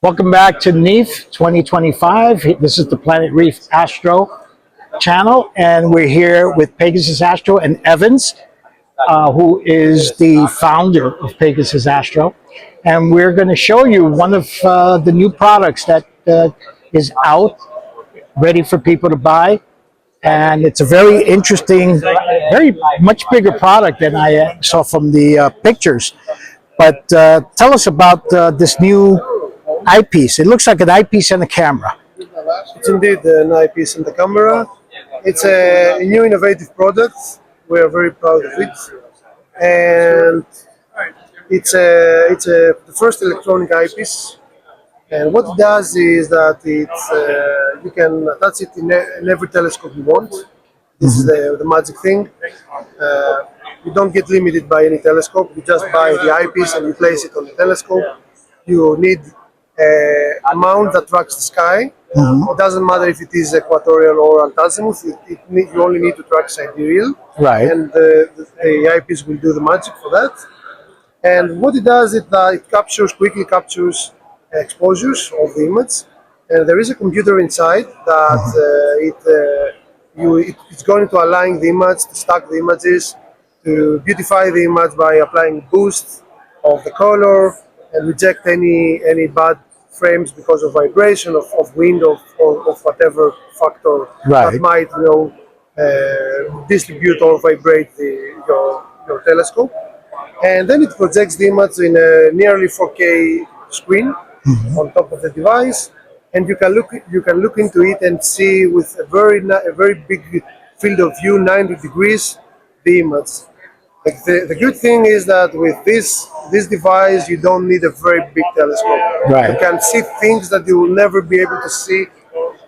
Welcome back to NEAF 2025. This is the Planet Reef Astro channel, and we're here with Pegasus Astro and Evans, who is the founder of Pegasus Astro. And we're going to show you one of the new products that is out, ready for people to buy. And it's a very interesting, very much bigger product than I saw from the pictures. But tell us about this new eyepiece. It looks like an eyepiece and a camera. It's indeed an eyepiece and the camera. It's a new innovative product. We are very proud of it. And it's the first electronic eyepiece. And what it does is that you can attach it in every telescope you want. This is the magic thing. You don't get limited by any telescope. You just buy the eyepiece and you place it on the telescope. You need a mount that tracks the sky. It doesn't matter if it is equatorial or altazimuth. You only need to track sidereal. Right. And the eyepiece will do the magic for that. And what it does is that it quickly captures exposures of the image, and there is a computer inside that it's going to align the image, to stack the images, to beautify the image by applying boost of the color and reject any bad frames because of vibration, of wind, of whatever factor that might distribute or vibrate your telescope. And then it projects the image in a nearly 4K screen on top of the device, and you can look into it and see with a very big field of view, 90 degrees, the image. Like the good thing is that with this device you don't need a very big telescope. Right. You can see things that you will never be able to see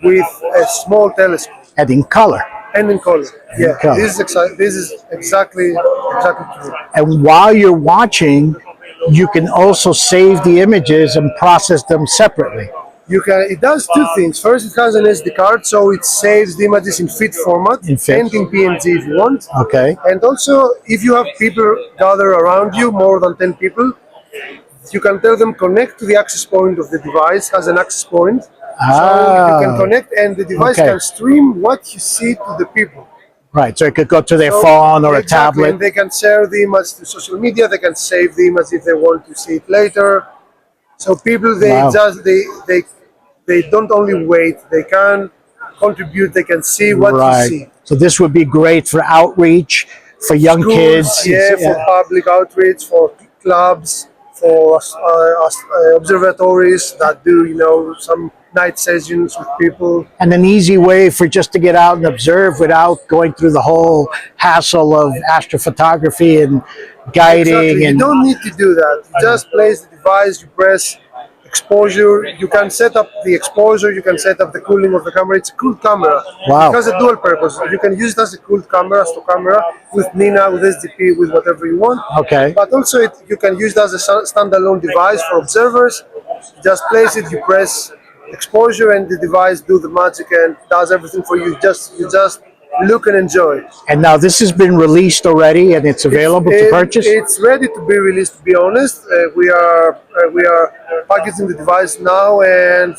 with a small telescope. And in color. And in color. Yeah. Color. This is exactly true. And while you're watching, you can also save the images and process them separately. It does two things. First, it has an SD card, so it saves the images in FIT format and in PNG if you want. Okay. And also, if you have people gather around you, more than 10 people, you can tell them connect to the access point of the device, has an access point. So you can connect and the device can stream what you see to the people. Right, so it could go to their phone or a tablet. And they can share the image to social media, they can save the image if they want to see it later. So people, they don't only wait, they can contribute, they can see what you see. So this would be great for outreach, for young kids. Yeah, for public outreach, for clubs, for observatories that do, some night sessions with people. And an easy way for just to get out and observe without going through the whole hassle of astrophotography and guiding. Exactly. And you don't need to do that. You just place the device, you press exposure, you can set up the exposure, you can set up the cooling of the camera. It's a cooled camera. Wow. It has a dual purpose. You can use it as a cooled camera, astro camera, with NINA, with SDP, with whatever you want. Okay. But also you can use it as a standalone device for observers. You just place it, you press exposure, and the device do the magic and does everything for you. You just look and enjoy. And now this has been released already, and it's available to purchase. It's ready to be released. To be honest, we are packaging the device now, and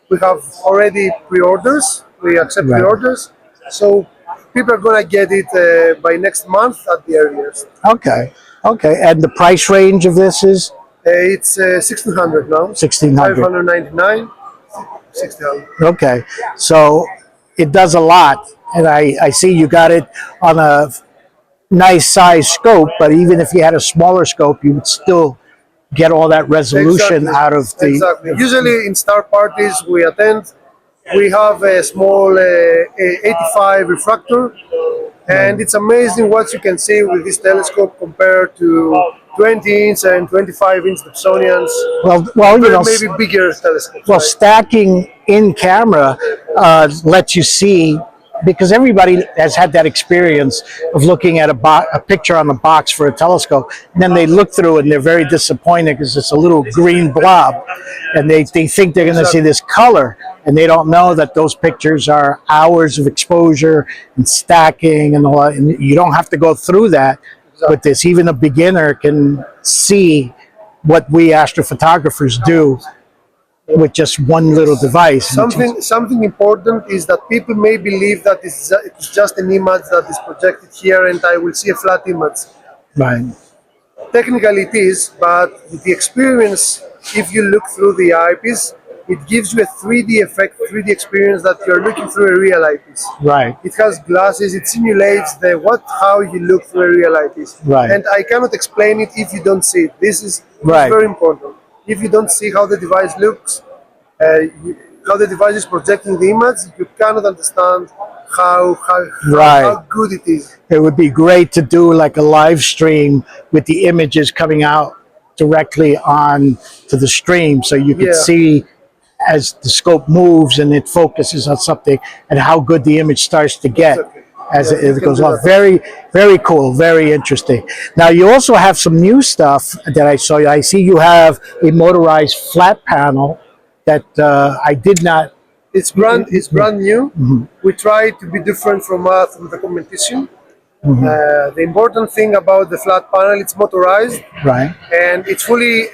we have already pre-orders. We accept pre-orders, so people are gonna get it by next month at the earliest. Okay. And the price range of this is? It's 1,600 now. 1,600. 599. 1,600. Okay, so it does a lot, and I see you got it on a nice size scope, but even if you had a smaller scope, you would still get all that resolution out of the... Exactly. Usually in star parties we attend, we have a small 85 refractor, and it's amazing what you can see with this telescope compared to 20-inch and 25-inch Dobsonians. Well, maybe bigger telescopes. Well, stacking in camera lets you see, because everybody has had that experience of looking at a picture on the box for a telescope, and then they look through and they're very disappointed because it's a little green blob, and they think they're going to see this color, and they don't know that those pictures are hours of exposure and stacking and all that, and you don't have to go through that. With this, even a beginner can see what we astrophotographers do with just one little device. Something important is that people may believe that it's just an image that is projected here and I will see a flat image. Right. Technically it is, but the experience, if you look through the eyepiece, it gives you a 3D effect, 3D experience that you're looking through a real eyepiece. Right. It has glasses, it simulates how you look through a real eyepiece. Right. And I cannot explain it if you don't see it. This is Right. very important. If you don't see how the device looks, how the device is projecting the image, you cannot understand how good it is. It would be great to do like a live stream with the images coming out directly on to the stream, so you could see as the scope moves and it focuses on something and how good the image starts to get as it goes on. Very, very cool, very interesting. Now you also have some new stuff that I saw. I see you have a motorized flat panel that I did not. It's brand new. Mm-hmm. We try to be different from the competition. Mm-hmm. The important thing about the flat panel, it's motorized, right? And it's fully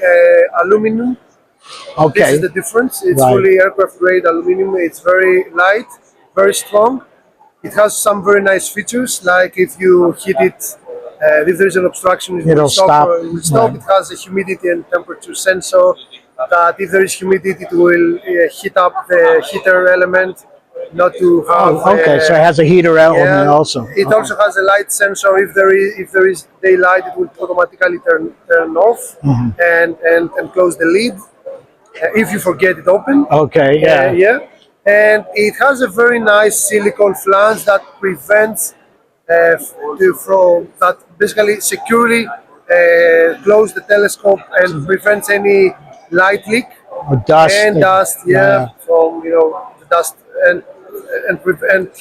aluminum. Okay, this is the difference. It's fully aircraft grade aluminum. It's very light, very strong. It has some very nice features, like if you hit it, if there's an obstruction, it will stop. It will stop. Right. It has a humidity and temperature sensor. That if there is humidity, it will heat up the heater element, not to have. Okay, so it has a heater element also. It also has a light sensor. If there is daylight, it will automatically turn off and close the lid if you forget it open. Okay, yeah. And it has a very nice silicone flange that prevents from that basically securely close the telescope and prevents any light leak or dust and dust from the dust and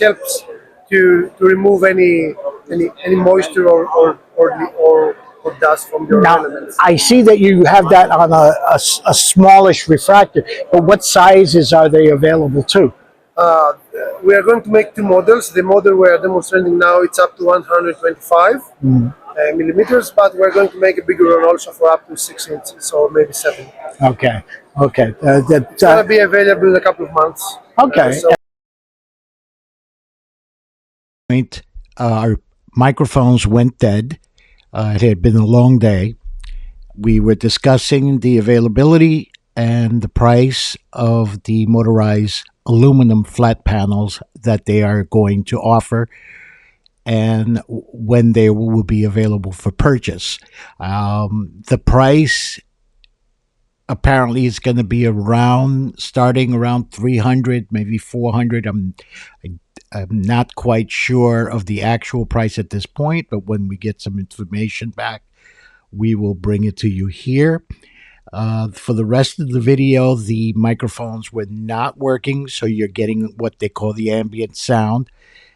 helps to remove any moisture or dust from your elements. I see that you have that on a smallish refractor, but what sizes are they available to? We are going to make two models. The model we are demonstrating now, it's up to 125 millimeters, but we're going to make a bigger one also for up to 6 inches or maybe 7. Okay. It's going to be available in a couple of months. Okay. Our microphones went dead. It had been a long day. We were discussing the availability and the price of the motorized aluminum flat panels that they are going to offer and when they will be available for purchase. The price apparently is going to be starting around 300, maybe 400. I'm not quite sure of the actual price at this point, but when we get some information back, we will bring it to you here. For the rest of the video, the microphones were not working, so you're getting what they call the ambient sound,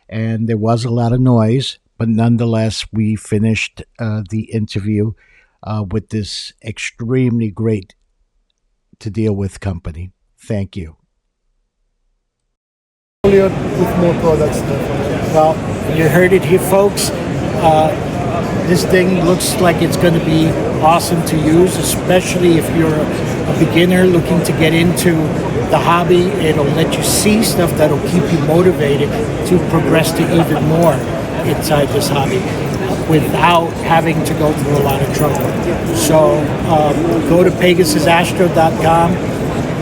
and there was a lot of noise, but nonetheless, we finished the interview with this extremely great to deal with company. Thank you. With more products. Well, you heard it here, folks. This thing looks like it's going to be awesome to use, especially if you're a beginner looking to get into the hobby. It'll let you see stuff that'll keep you motivated to progress to even more inside this hobby without having to go through a lot of trouble. So go to pegasusastro.com.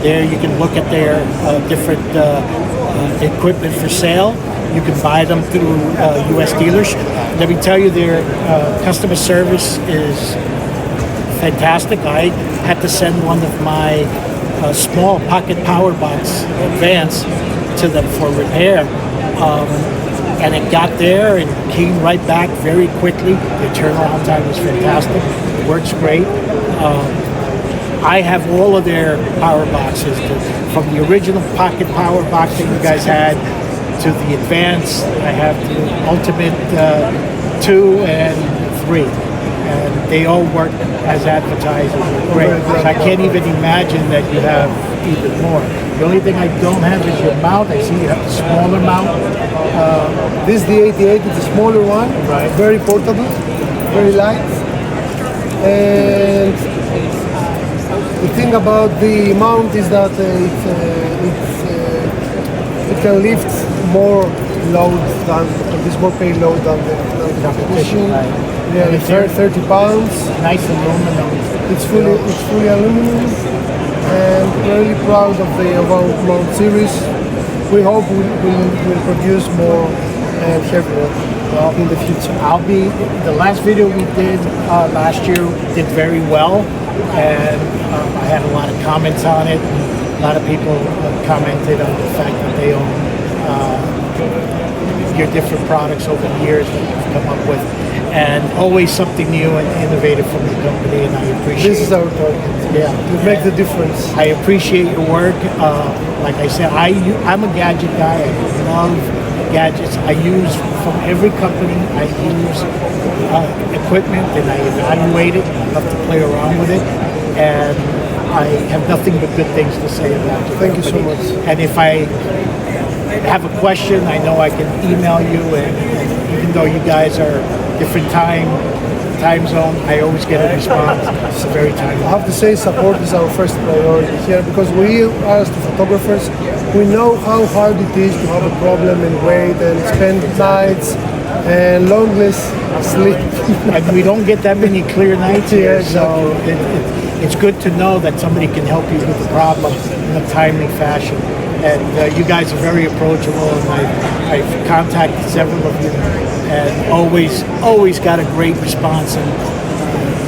There you can look at their different equipment for sale. You can buy them through U.S. dealers. Let me tell you, their customer service is fantastic. I had to send one of my small pocket power box Advance to them for repair. And it got there and came right back very quickly. The turnaround time was fantastic. It works great. I have all of their power boxes, from the original pocket power box that you guys had to the Advance. I have the Ultimate 2 and 3. And they all work as advertised. Great. So I can't even imagine that you have even more. The only thing I don't have is your mount. I see you have the smaller mount. This is the 88, it's a smaller one, very portable, very light. And the thing thing about the mount is that it can lift more load than this more payload than the competition. Yeah, it's 30 pounds. Nice aluminum. It's fully aluminum, and we're really proud of our mount series. We hope we'll produce more and heavier in the future. The last video we did last year did very well, and I had a lot of comments on it. A lot of people commented on the fact that they own your different products over the years that you've come up with, and always something new and innovative from the company, and I appreciate This is our target. Yeah, To make the difference. I appreciate your work. Like I said, I'm a gadget guy. I love gadgets. I use from every company. I use equipment and I evaluate it. I love to play around with it, and I have nothing but good things to say about it. Thank you so much. And if I have a question, I know I can email you, and even though you guys are different time zone, I always get a response. It's very timely. I have to say support is our first priority here, because we as the photographers, we know how hard it is to have a problem and wait and spend nights and longless sleep. And we don't get that many clear nights here, Yeah, so it's good to know that somebody can help you with the problem in a timely fashion. And you guys are very approachable, and I've contacted several of you, and always got a great response and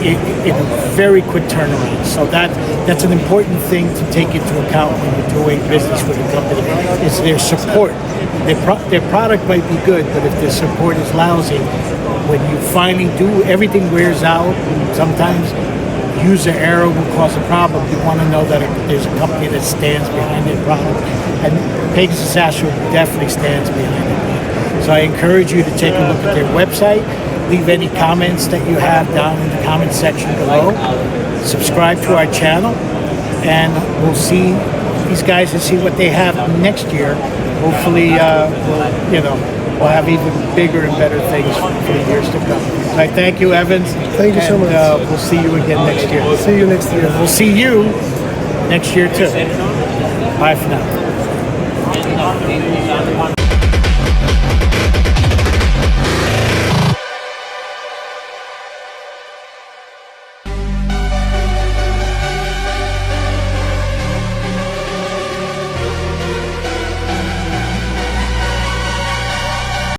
in a very quick turnaround. So that's an important thing to take into account when you're doing business with a company, is their support. Their product might be good, but if their support is lousy, when you finally do, everything wears out. Sometimes user error will cause a problem. You want to know that there's a company that stands behind their product, and Pegasus Astro definitely stands behind it. So I encourage you to take a look at their website, leave any comments that you have down in the comment section below, subscribe to our channel, and we'll see these guys and see what they have next year. Hopefully, we'll have even bigger and better things for the years to come. So I thank you, Evans. Thank you so much. We'll see you again next year. We'll see you next year. We'll see you next year too. Bye for now.